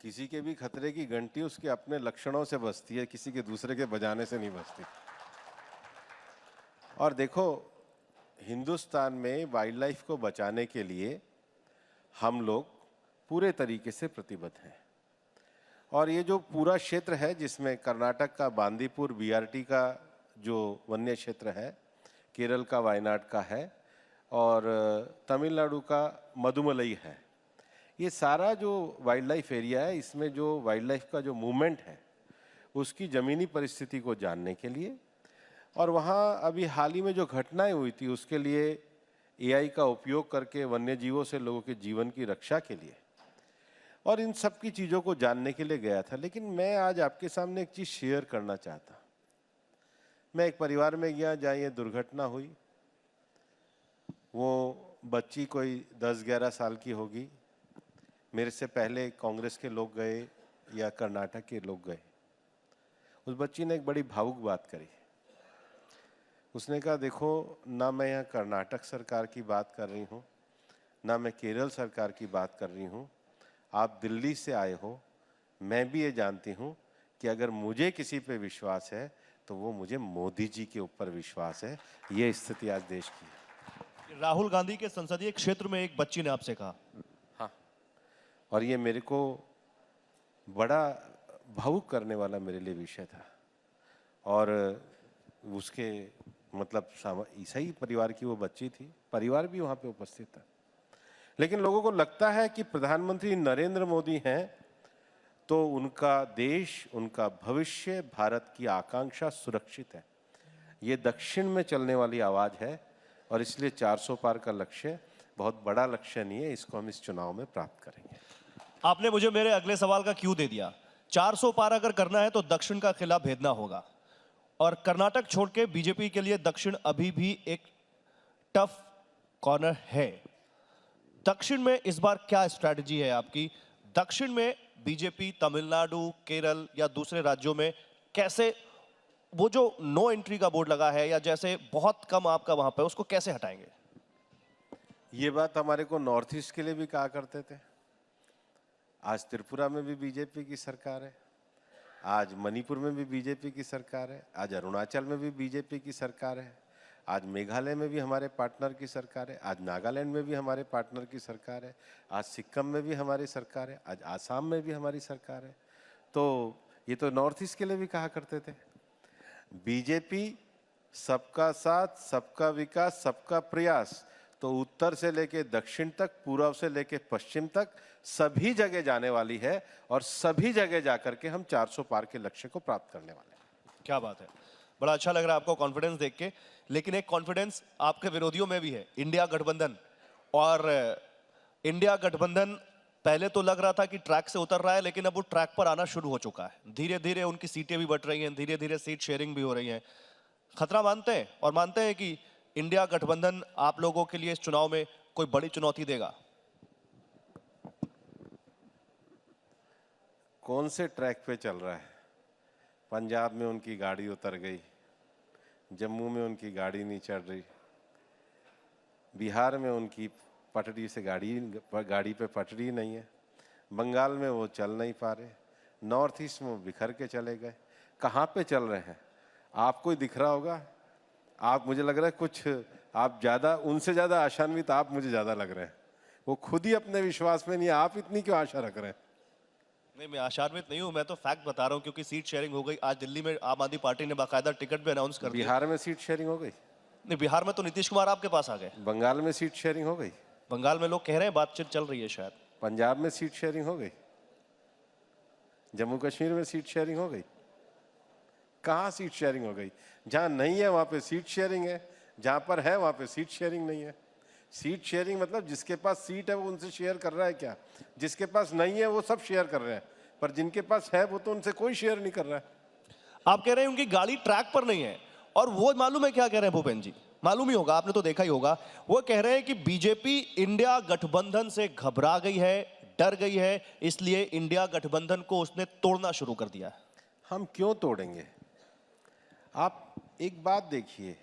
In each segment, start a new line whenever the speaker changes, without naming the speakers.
किसी के भी खतरे की घंटी उसके अपने लक्षणों से बजती है, किसी के दूसरे के बजाने से नहीं बजती। और देखो, हिंदुस्तान में वाइल्ड लाइफ को बचाने के लिए हम लोग पूरे तरीके से प्रतिबद्ध हैं। और ये जो पूरा क्षेत्र है जिसमें कर्नाटक का बांदीपुर बीआरटी का जो वन्य क्षेत्र है, केरल का वायनाड का है और तमिलनाडु का मदुमलई है, ये सारा जो वाइल्ड लाइफ एरिया है, इसमें जो वाइल्ड लाइफ का जो मूवमेंट है उसकी ज़मीनी परिस्थिति को जानने के लिए, और वहाँ अभी हाल ही में जो घटनाएं हुई थी उसके लिए एआई का उपयोग करके वन्य जीवों से लोगों के जीवन की रक्षा के लिए, और इन सब की चीज़ों को जानने के लिए गया था। लेकिन मैं आज आपके सामने एक चीज़ शेयर करना चाहता। मैं एक परिवार में गया जहाँ ये दुर्घटना हुई। वो बच्ची कोई 10-11 साल की होगी। मेरे से पहले कांग्रेस के लोग गए या कर्नाटक के लोग गए। उस बच्ची ने एक बड़ी भावुक बात करी। उसने कहा, देखो, ना मैं यहाँ कर्नाटक सरकार की बात कर रही हूँ, ना मैं केरल सरकार की बात कर रही हूँ। आप दिल्ली से आए हो, मैं भी ये जानती हूँ कि अगर मुझे किसी पे विश्वास है तो वो मुझे मोदी जी के ऊपर विश्वास है। ये स्थिति आज देश की है।
राहुल गांधी के संसदीय क्षेत्र में एक बच्ची ने आपसे कहा।
हाँ, और ये मेरे को बड़ा भावुक करने वाला मेरे लिए विषय था। और उसके मतलब ईसाई परिवार की वो बच्ची थी, परिवार भी वहाँ पे उपस्थित था। लेकिन लोगों को लगता है कि प्रधानमंत्री नरेंद्र मोदी हैं तो उनका देश, उनका भविष्य, भारत की आकांक्षा सुरक्षित है। ये दक्षिण में चलने वाली आवाज़ है और इसलिए 400 पार का लक्ष्य बहुत बड़ा लक्ष्य नहीं है, इसको हम इस चुनाव में प्राप्त करेंगे।
आपने मुझे मेरे अगले सवाल का क्यों दे दिया। 400 पार अगर करना है तो दक्षिण का किला भेदना होगा, और कर्नाटक छोड़ के बीजेपी के लिए दक्षिण अभी भी एक टफ कॉर्नर है। दक्षिण में इस बार क्या स्ट्रैटेजी है आपकी? दक्षिण में बीजेपी तमिलनाडु, केरल या दूसरे राज्यों में कैसे वो जो नो एंट्री का बोर्ड लगा है या जैसे बहुत कम आपका वहां पर, उसको कैसे हटाएंगे?
ये बात हमारे को नॉर्थ ईस्ट के लिए भी कहा करते थे। आज त्रिपुरा में भी बीजेपी की सरकार है, आज मणिपुर में भी बीजेपी की सरकार है, आज अरुणाचल में भी बीजेपी की सरकार है, आज मेघालय में भी हमारे पार्टनर की सरकार है, आज नागालैंड में भी हमारे पार्टनर की सरकार है, आज सिक्किम में भी हमारी सरकार है, आज आसाम में भी हमारी सरकार है। तो ये तो नॉर्थ ईस्ट के लिए भी कहा करते थे। बीजेपी सबका साथ, सबका विकास, सबका प्रयास, तो उत्तर से लेके दक्षिण तक, पूर्व से लेके पश्चिम तक सभी जगह जाने वाली है और सभी जगह जाकर के हम 400 पार के लक्ष्य को प्राप्त करने वाले हैं।
क्या बात है, बड़ा अच्छा लग रहा है आपको कॉन्फिडेंस देख के। लेकिन एक कॉन्फिडेंस आपके विरोधियों में भी है, इंडिया गठबंधन। और इंडिया गठबंधन पहले तो लग रहा था कि ट्रैक से उतर रहा है, लेकिन अब वो ट्रैक पर आना शुरू हो चुका है। धीरे धीरे उनकी सीटें भी बढ़ रही हैं, धीरे धीरे सीट शेयरिंग भी हो रही है। खतरा मानते हैं और मानते हैं कि इंडिया गठबंधन आप लोगों के लिए इस चुनाव में कोई बड़ी चुनौती देगा?
कौन से ट्रैक पे चल रहा है? पंजाब में उनकी गाड़ी उतर गई, जम्मू में उनकी गाड़ी नहीं चल रही, बिहार में उनकी पटरी से गाड़ी पे पटरी नहीं है, बंगाल में वो चल नहीं पा रहे, नॉर्थ ईस्ट में वो बिखर के चले गए। कहाँ पे चल रहे हैं? आपको ही दिख रहा होगा। आप, मुझे लग रहा है कुछ आप ज़्यादा, उनसे ज़्यादा आशान्वित आप मुझे ज़्यादा लग रहे हैं। वो खुद ही अपने विश्वास में नहीं है, आप इतनी क्यों आशा रख रहे हैं?
नहीं, मैं आशान्वित नहीं हूं, मैं तो फैक्ट बता रहा हूं, क्योंकि सीट शेयरिंग हो गई। आज दिल्ली में आम आदमी पार्टी ने बाकायदा टिकट भी अनाउंस कर दिया।
बिहार में सीट शेयरिंग हो गई?
नहीं, बिहार में तो नीतीश कुमार आपके पास आ गए।
बंगाल में सीट शेयरिंग हो गई?
बंगाल में लोग कह रहे हैं बातचीत चल रही है शायद।
पंजाब में सीट शेयरिंग हो गई? जम्मू कश्मीर में सीट शेयरिंग हो गई? कहाँ सीट शेयरिंग हो गई? जहाँ नहीं है वहाँ पे सीट शेयरिंग है, जहाँ पर है वहाँ पे सीट शेयरिंग नहीं है। सीट शेयरिंग मतलब जिसके पास सीट है वो उनसे शेयर कर रहा है क्या? जिसके पास नहीं है वो सब शेयर कर रहे हैं, पर जिनके पास है वो तो उनसे कोई शेयर नहीं कर रहा है।
आप कह रहे हैं उनकी गाड़ी ट्रैक पर नहीं है, और वो मालूम है क्या कह रहे हैं भूपेंद्र जी? मालूम ही होगा, आपने तो देखा ही होगा। वो कह रहे हैं कि बीजेपी इंडिया गठबंधन से घबरा गई है, डर गई है, इसलिए इंडिया गठबंधन को उसने तोड़ना शुरू कर दिया है।
हम क्यों तोड़ेंगे? आप एक बात देखिए,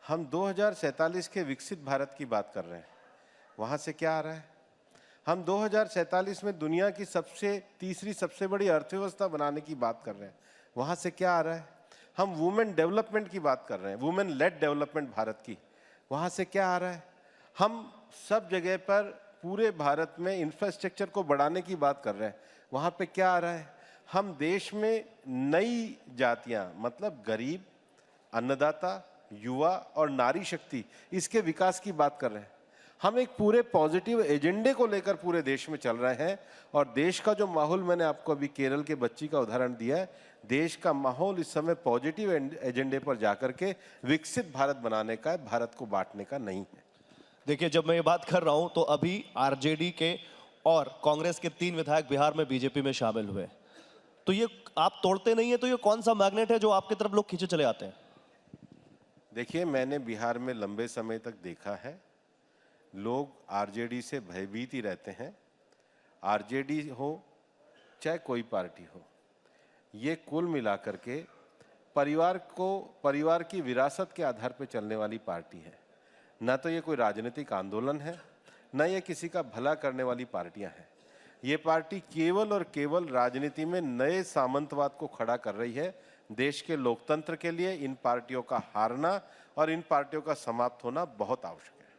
हम 2047 के विकसित भारत की बात कर रहे हैं। वहाँ से क्या आ रहा है? हम 2047 में दुनिया की तीसरी सबसे बड़ी अर्थव्यवस्था बनाने की बात कर रहे हैं। वहाँ से क्या आ रहा है? हम वुमेन डेवलपमेंट की बात कर रहे हैं, वुमेन लेड डेवलपमेंट भारत की। वहाँ से क्या आ रहा है? हम सब जगह पर पूरे भारत में इंफ्रास्ट्रक्चर को बढ़ाने की बात कर रहे हैं। वहाँ पे क्या आ रहा है? हम देश में नई जातियाँ, मतलब गरीब, अन्नदाता, युवा और नारी शक्ति, इसके विकास की बात कर रहे हैं। हम एक पूरे पॉजिटिव एजेंडे को लेकर पूरे देश में चल रहे हैं। और देश का जो माहौल, मैंने आपको अभी केरल के बच्ची का उदाहरण दिया है, देश का माहौल इस समय पॉजिटिव एजेंडे पर जाकर के विकसित भारत बनाने का है, भारत को बांटने का नहीं है।
देखिए, जब मैं ये बात कर रहा हूं तो अभी आरजेडी के और कांग्रेस के 3 विधायक बिहार में बीजेपी में शामिल हुए। तो ये आप तोड़ते नहीं है, तो ये कौन सा मैग्नेट है जो आपकी तरफ लोग खींचे चले आते हैं?
देखिए, मैंने बिहार में लंबे समय तक देखा है, लोग आरजेडी से भयभीत ही रहते हैं। आरजेडी हो चाहे कोई पार्टी हो, ये कुल मिलाकर के परिवार की विरासत के आधार पर चलने वाली पार्टी है। ना तो ये कोई राजनीतिक आंदोलन है, ना ये किसी का भला करने वाली पार्टियां हैं। ये पार्टी केवल और केवल राजनीति में नए सामंतवाद को खड़ा कर रही है। देश के लोकतंत्र के लिए इन पार्टियों का हारना और इन पार्टियों का समाप्त होना बहुत आवश्यक है।